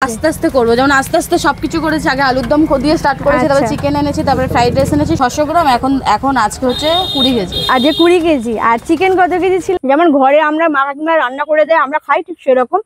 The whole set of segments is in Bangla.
আস্তে আস্তে করবো, যেমন আস্তে আস্তে সবকিছু করেছি। আগে আলুর দম দিয়ে স্টার্ট করেছি, তারপরে চিকেন এনেছি, তারপরে ফ্রাইড রাইস এনেছি 600 গ্রাম। এখন আজকে হচ্ছে 20 কেজি। আজকে 20 কেজি। আর চিকেন কত কেজি ছিল? যেমন ঘরে আমরা মা কাকিমা রান্না করে দেয়, আমরা খাই, ঠিক সেরকম।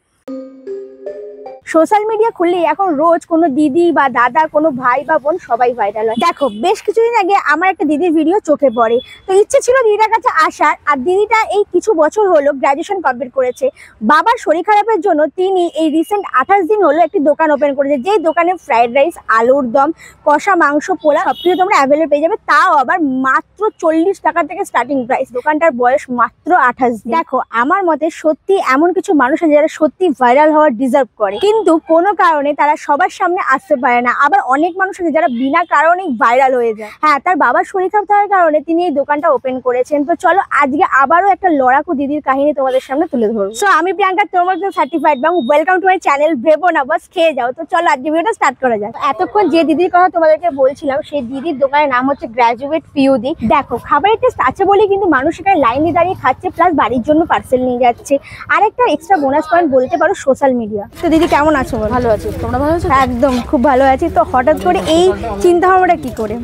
সোশ্যাল মিডিয়া খুললে এখন রোজ কোনো দিদি বা দাদা, কোনো ভাই বা বোন সবাই ভাইরাল হয়। দেখো, বেশ কিছুদিন আগে আমার একটা দিদির ভিডিও চোখে পড়ে, তো ইচ্ছে ছিল দিদিটার কাছে আসার। আর দিদিটা এই কিছু বছর হলো গ্র্যাজুয়েশন কমপ্লিট করেছে। বাবার শরীর খারাপের জন্য তিনি এই রিসেন্ট 28 দিন হলো একটি দোকান ওপেন করেছে, যেই দোকানে ফ্রাইড রাইস, আলুর দম, কষা মাংস, পোলা সবকিছু তোমরা অ্যাভেলেবল পেয়ে যাবে, তাও আবার মাত্র 40 টাকা থেকে স্টার্টিং প্রাইস। দোকানটার বয়স মাত্র 28 দিন। দেখো, আমার মতে সত্যি এমন কিছু মানুষ আছে যারা সত্যি ভাইরাল হওয়ার ডিজার্ভ করে, কিন্তু কোনো কারণে তারা সবার সামনে আসতে পারে না। আবার অনেক মানুষ আছে যারা বিনা কারণেই ভাইরাল হয়ে যায়। হ্যাঁ, তার বাবার শরীর খারাপ থাকার কারণে তিনি এই দোকানটা ওপেন করেছেন। তো চলো আজকে আবারও একটা লড়াকু দিদির কাহিনী তোমাদের সামনে তুলে ধরবো। সো আমি প্রিয়াঙ্কা, তোমার সার্টিফাইড এবং ওয়েলকাম টু মাই চ্যানেল। ভেবো না, বাস খেয়ে যাও। তো চলো আজকে ভিডিওটা স্টার্ট করা যায়। এতক্ষণ যে দিদির কথা তোমাদেরকে বলছিলাম, সেই দিদির দোকানের নাম হচ্ছে গ্র্যাজুয়েট পিউদি। দেখো, খাবারের টেস্ট আছে বলেই কিন্তু মানুষ এখানে লাইনে দাঁড়িয়ে খাচ্ছে, প্লাস বাড়ির জন্য পার্সেল নিয়ে যাচ্ছে। আর একটা এক্সট্রা বোনাস পয়েন্ট বলতে পারো সোশ্যাল মিডিয়া। তো দিদি কেমন আছো? ভালো আছি, তোমরা ভালো আছো? একদম খুব ভালো আছি। তো হঠাৎ করে এই চিন্তা ভাবনাটা কি করে,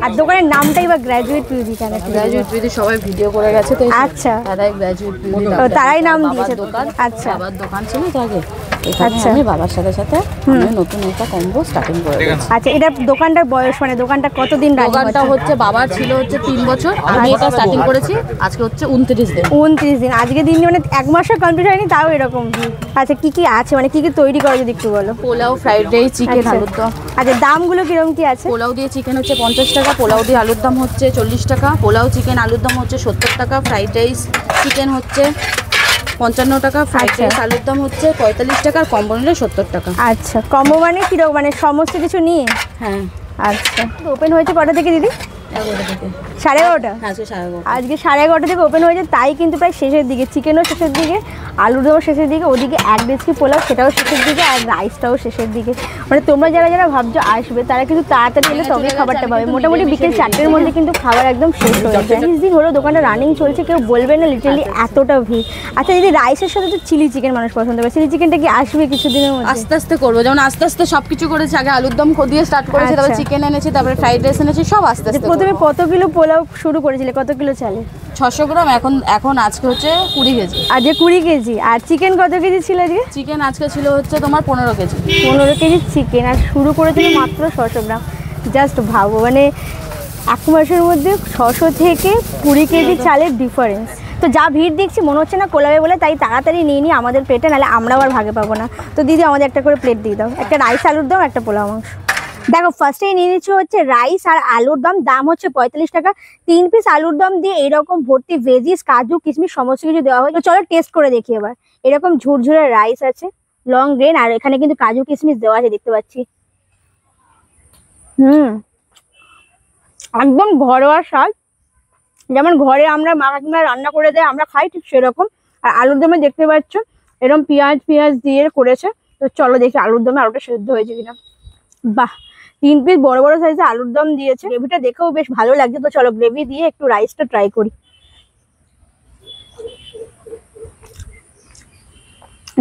আর দোকানের নামটাই বা গ্র্যাজুয়েট পিউদি কেন? গ্র্যাজুয়েট পিউদি সবাই ভিডিও করে গেছে, তো আচ্ছা, তারাই গ্র্যাজুয়েট পিউদি, তারাই নাম দিয়েছে দোকান। আচ্ছা, বাবার দোকান ছিল তো আগে, আচ্ছা। আমি বাবার সাথে সাথে আমি নতুন একটা কম্বো স্টার্টিং করে দিয়েছি। আচ্ছা, এটা দোকানটার বয়স, মানে দোকানটা কতদিন? দোকানটা হচ্ছে বাবার ছিল হচ্ছে 3 বছর, আমি এটা স্টার্টিং করেছি। আজকে হচ্ছে 29 দিন। 29 দিন। আজকে দিন মানে 1 মাসও কমপ্লিট হয়নি, তাও এরকম। আচ্ছা, কি কি আছে, মানে কি কি তৈরি করে যদি একটু বলো। পোলাও, ফ্রাইড রাইস, চিকেন, আলুর দম। আচ্ছা, দামগুলো কিরকম কি আছে? পোলাও দিয়ে চিকেন হচ্ছে 50 টাকা, পোলাও দিয়ে আলুর দম হচ্ছে 40 টাকা, পোলাও চিকেন আলুর দম হচ্ছে 70 টাকা, ফ্রাইড রাইস চিকেন হচ্ছে 55 টাকা, ফ্রাইড রাইস আলুর দম হচ্ছে 45 টাকা, আর কম্বো নিলে 70 টাকা। আচ্ছা, কম্বো মানে কিরকম, মানে সমস্ত কিছু নিয়ে? হ্যাঁ। আচ্ছা, ওপেন হয়েছে কটা থেকে দিদি? 11টা থেকে। 11:30? আজকে 11:30 থেকে ওপেন হয়েছে, তাই কিন্তু প্রায় শেষের দিকে। চিকেনও শেষের দিকে, আলুর দমও শেষের দিকে, ওদিকে এক ডেচকি পোলাও সেটাও শেষের দিকে, আর রাইসটাও শেষের দিকে। মানে তোমরা যারা যারা ভাবছো আসবে, তারা কিন্তু তাড়াতাড়ি এলে তবেই খাবারটা পাবে। মোটামুটি বিকেল 4টের মধ্যে কিন্তু খাবার একদম শেষ হয়ে যায়। 30 দিন হলো দোকানটা রানিং চলছে, কেউ বলবে না লিটারালি এতটা ভিড়। আচ্ছা দিদি, রাইসের সাথে তো চিলি চিকেন মানুষ পছন্দ করে, চিলি চিকেনটা কি আসবে কিছুদিনের মধ্যে? আস্তে আস্তে করবো, যেমন আস্তে আস্তে সবকিছু করেছি। আগে আলুর দম দিয়ে স্টার্ট করেছি, তারপরে চিকেন এনেছি, তারপরে ফ্রাইড রাইস এনেছি, সব আস্তে আস্তে। প্রথমে কত কিলো পোলাও শুরু করেছিলে, কত কিলো চালে? 600 গ্রাম। এখন আজকে হচ্ছে 20 কেজি। আজকে 20 কেজি। আর চিকেন কত কেজি ছিল আজকে? চিকেন আজকে ছিল হচ্ছে তোমার 15 কেজি। 15 কেজি চিকেন, আর শুরু করেছিল মাত্র 600 গ্রাম। জাস্ট ভাবো, মানে 1 মাসের মধ্যে 600 থেকে 20 কেজি চালের ডিফারেন্স। তো যা ভিড় দেখছি মনে হচ্ছে না কোলাবে বলে, তাই তাড়াতাড়ি নিয়ে নিই আমাদের প্লেটে, নাহলে আমরাও আর ভাগে পাবো না। তো দিদি আমাদের একটা করে প্লেট দিয়ে দাও, একটা রাইস আলুর দম, একটা পোলাও মাংস। দেখো, ফার্স্টেই নিয়ে নিচ্ছে হচ্ছে রাইস আর আলুর দম, দাম হচ্ছে 45 টাকা। 3 পিস আলুর দম দিয়ে এরকম ভর্তি ভেজিস, কাজু, কিশমিশ সমস্ত কিছু দেওয়া হয়। তো চলো টেস্ট করে দেখি এবার। এরকম ঝুরঝুরে রাইস আছে, লং গ্রেন, আর এখানে কিন্তু কাজু কিশমিশ দেওয়া আছে, দেখতে পাচ্ছি। একদম ঘরোয়া স্বাদ, যেমন ঘরে আমরা মা কাকিমা রান্না করে দেয়, আমরা খাই, ঠিক সেরকম। আর আলুর দমে দেখতে পাচ্ছ এরকম পেঁয়াজ দিয়ে করেছে। তো চলো দেখি আলুর দমে আলুটা সেদ্ধ হয়েছে কিনা। বাহ, 3 পিস বড় বড় সাইজে আলুর দম দিয়েছে। গ্রেভিটা দেখেও বেশ ভালো লাগছে। তো চলো গ্রেভি দিয়ে একটু রাইসটা ট্রাই করি।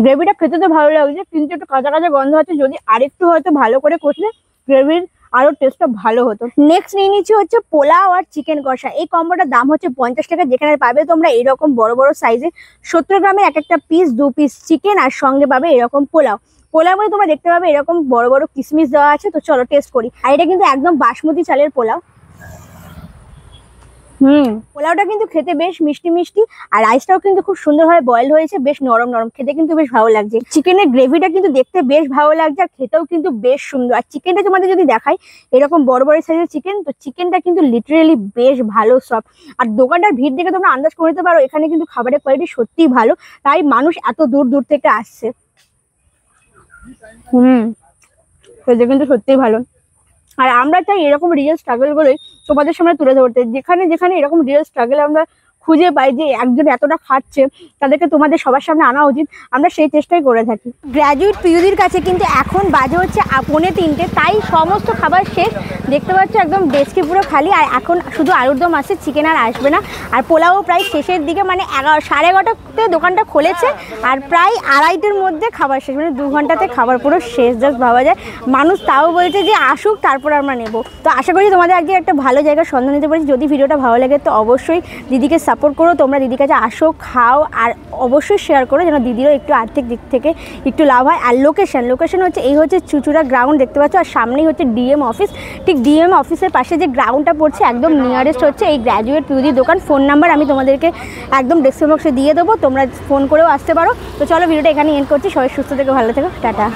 গ্রেভিটা খেতে তো ভালো লাগছে, কিন্তু একটু কাঁচা কাঁচা গন্ধ আছে। যদি আরেকটু হয়তো ভালো করে কষলে গ্রেভির আরো টেস্টটা ভালো হতো। নেক্সট নিয়ে নিচ্ছি হচ্ছে পোলাও আর চিকেন কষা। এই কম্বোটার দাম হচ্ছে 50 টাকা, যেখানে পাবে তোমরা এরকম বড় বড় সাইজে 70 গ্রামের একটা পিস, 2 পিস চিকেন, আর সঙ্গে পাবে এরকম পোলাও। পোলাও মধ্যে তোমরা দেখতে পাবে এরকম বড় বড় কিশমিশ দেওয়া আছে। তো চলো টেস্ট করি। আর এটা কিন্তু একদম বাসমতি চালের পোলাও। পোলাওটা কিন্তু খেতে বেশ মিষ্টি মিষ্টি, আর রাইসটাও কিন্তু খুব সুন্দরভাবে বয়েল হয়েছে, বেশ নরম নরম, খেতে কিন্তু বেশ ভালো লাগছে। চিকেনের গ্রেভিটা কিন্তু দেখতে বেশ ভালো লাগছে, আর খেতেও কিন্তু বেশ সুন্দর। আর চিকেনটা তোমাদের যদি দেখাই, এরকম বড় বড় সাইজের চিকেন, তো চিকেনটা কিন্তু লিটারেলি বেশ ভালো সফট। আর দোকানটার ভিড় দেখে তোমরা আন্দাজ করে নিতে পারো এখানে কিন্তু খাবারের কোয়ালিটি সত্যিই ভালো, তাই মানুষ এত দূর দূর থেকে আসছে। খেতে কিন্তু সত্যিই ভালো। আর আমরা চাই এরকম রিয়েল স্ট্রাগল গুলোই তোমাদের সামনে তুলে ধরতে, যেখানে যেখানে এরকম রিয়েল স্ট্রাগল আমরা খুঁজে পাই যে একজন এতটা খাচ্ছে, তাদেরকে তোমাদের সবার সামনে আনা উচিত। আমরা সেই চেষ্টাই করে থাকি। গ্র্যাজুয়েট পিউদির কাছে কিন্তু এখন বাজে হচ্ছে 2:45, তাই সমস্ত খাবার শেষ। দেখতে পাচ্ছ একদম ডেস্কি পুরো খালি, আর এখন শুধু আলুর দম আসছে, চিকেন আর আসবে না। আর পোলাও প্রায় শেষের দিকে, মানে 11:30-11:30তে দোকানটা খুলেছে, আর প্রায় 2:30-এর মধ্যে খাবার শেষ, মানে 2 ঘন্টাতে খাবার পুরো শেষ। জাস্ট ভাবা যায়, মানুষ তাও বলছে যে আসুক তারপর আমরা নেব। তো আশা করি তোমাদের আজকে একটা ভালো জায়গার সন্ধান দিতে পারছি। যদি ভিডিওটা ভালো লাগে তো অবশ্যই দিদিকে সাপোর্ট করো, তোমরা দিদির কাছে আসো, খাও, আর অবশ্যই শেয়ার করো যেন দিদিরও একটু আর্থিক দিক থেকে একটু লাভ হয়। আর লোকেশন হচ্ছে এই হচ্ছে চুচুড়া গ্রাউন্ড দেখতে পাচ্ছ, আর সামনেই হচ্ছে ডিএম অফিস। ঠিক ডিএম অফিসের পাশে যে গ্রাউন্ডটা পড়ছে একদম নিয়ারেস্ট হচ্ছে এই গ্র্যাজুয়েট পিউদির দোকান। ফোন নাম্বার আমি তোমাদেরকে একদম ডেসক্রিপশন বক্সে দিয়ে দেবো, তোমরা ফোন করেও আসতে পারো। তো চলো ভিডিওটা এখানে এন্ড করছি। সবাই সুস্থ থেকে ভালো থেকো, টাটা।